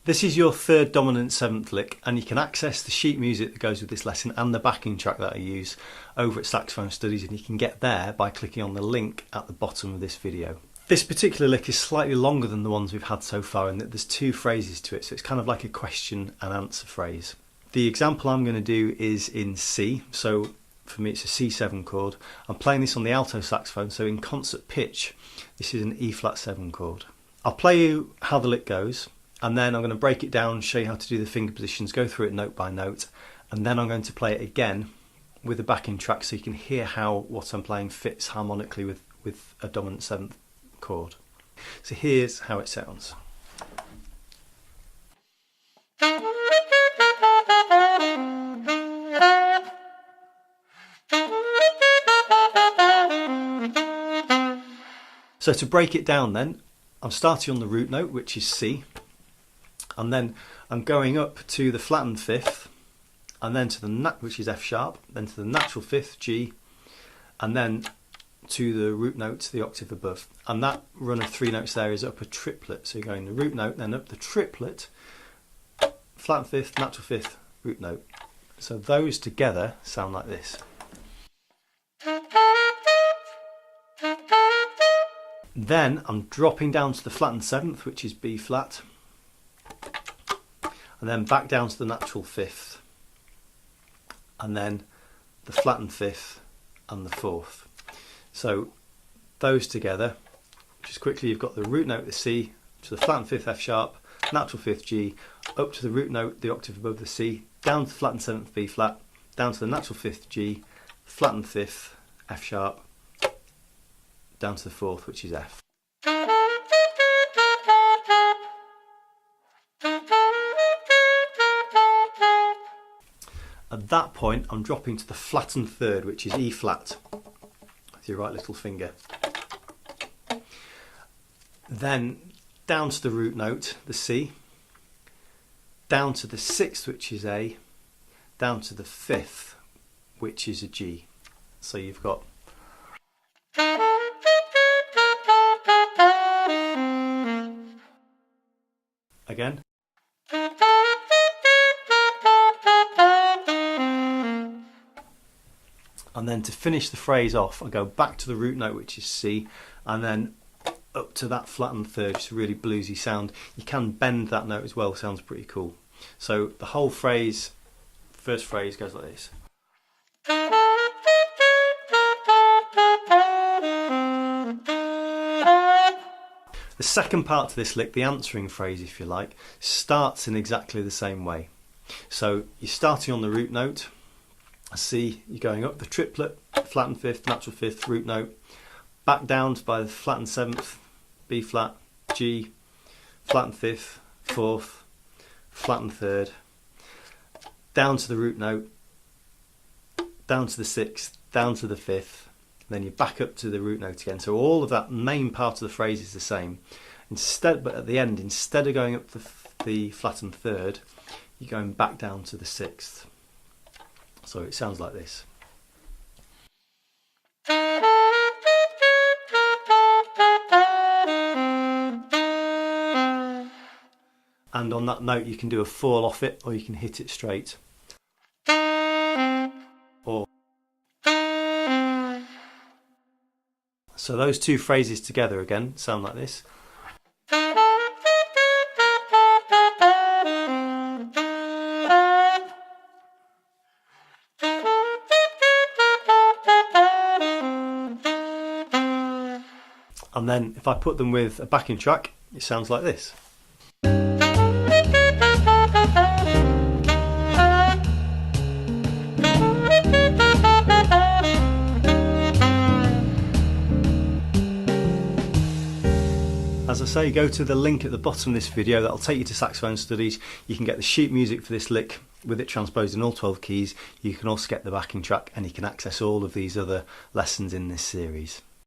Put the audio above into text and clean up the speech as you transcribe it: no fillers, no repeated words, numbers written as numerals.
This is your third dominant seventh lick, and you can access the sheet music that goes with this lesson and the backing track that I use over at Saxophone Studies, and you can get there by clicking on the link at the bottom of this video. This particular lick is slightly longer than the ones we've had so far in that there's two phrases to it, so it's kind of like a question and answer phrase. The example I'm going to do is in C, so for me it's a C7 chord. I'm playing this on the alto saxophone, so in concert pitch this is an E flat 7 chord. I'll play you how the lick goes, and then I'm going to break it down, show you how to do the finger positions, go through it note by note, and then I'm going to play it again with the backing track so you can hear how what I'm playing fits harmonically with a dominant seventh chord. So here's how it sounds. So to break it down then, I'm starting on the root note, which is C, and then I'm going up to the flattened fifth, and then to the which is F sharp, then to the natural fifth, G, and then to the root note, the octave above. And that run of three notes there is up a triplet. So you're going the root note, then up the triplet, flattened fifth, natural fifth, root note. So those together sound like this. Then I'm dropping down to the flattened seventh, which is B flat, and then back down to the natural fifth, and then the flattened fifth and the fourth. So those together, just quickly, you've got the root note, the C, to the flattened fifth, F sharp, natural fifth, G, up to the root note, the octave above the C, down to the flattened seventh, B flat, down to the natural fifth, G, flattened fifth, F sharp, down to the fourth, which is F. At that point, I'm dropping to the flattened third, which is E flat, with your right little finger. Then down to the root note, the C, down to the sixth, which is A, down to the fifth, which is a G. So you've got again. And then to finish the phrase off, I go back to the root note, which is C, and then up to that flattened third, just a really bluesy sound. You can bend that note as well, sounds pretty cool. So the whole phrase, first phrase goes like this. The second part to this lick, the answering phrase if you like, starts in exactly the same way. So you're starting on the root note, C, you're going up the triplet, flattened fifth, natural fifth, root note, back down by the flattened seventh, B flat, G, flattened fifth, fourth, flattened third, down to the root note, down to the sixth, down to the fifth, then you're back up to the root note again. So all of that main part of the phrase is the same. But at the end, instead of going up the flattened third, you're going back down to the sixth. So it sounds like this. And on that note, you can do a fall off it, or you can hit it straight. Or so those two phrases together again sound like this. And then if I put them with a backing track, it sounds like this. As I say, go to the link at the bottom of this video, that'll take you to Saxophone Studies. You can get the sheet music for this lick with it transposed in all 12 keys. You can also get the backing track, and you can access all of these other lessons in this series.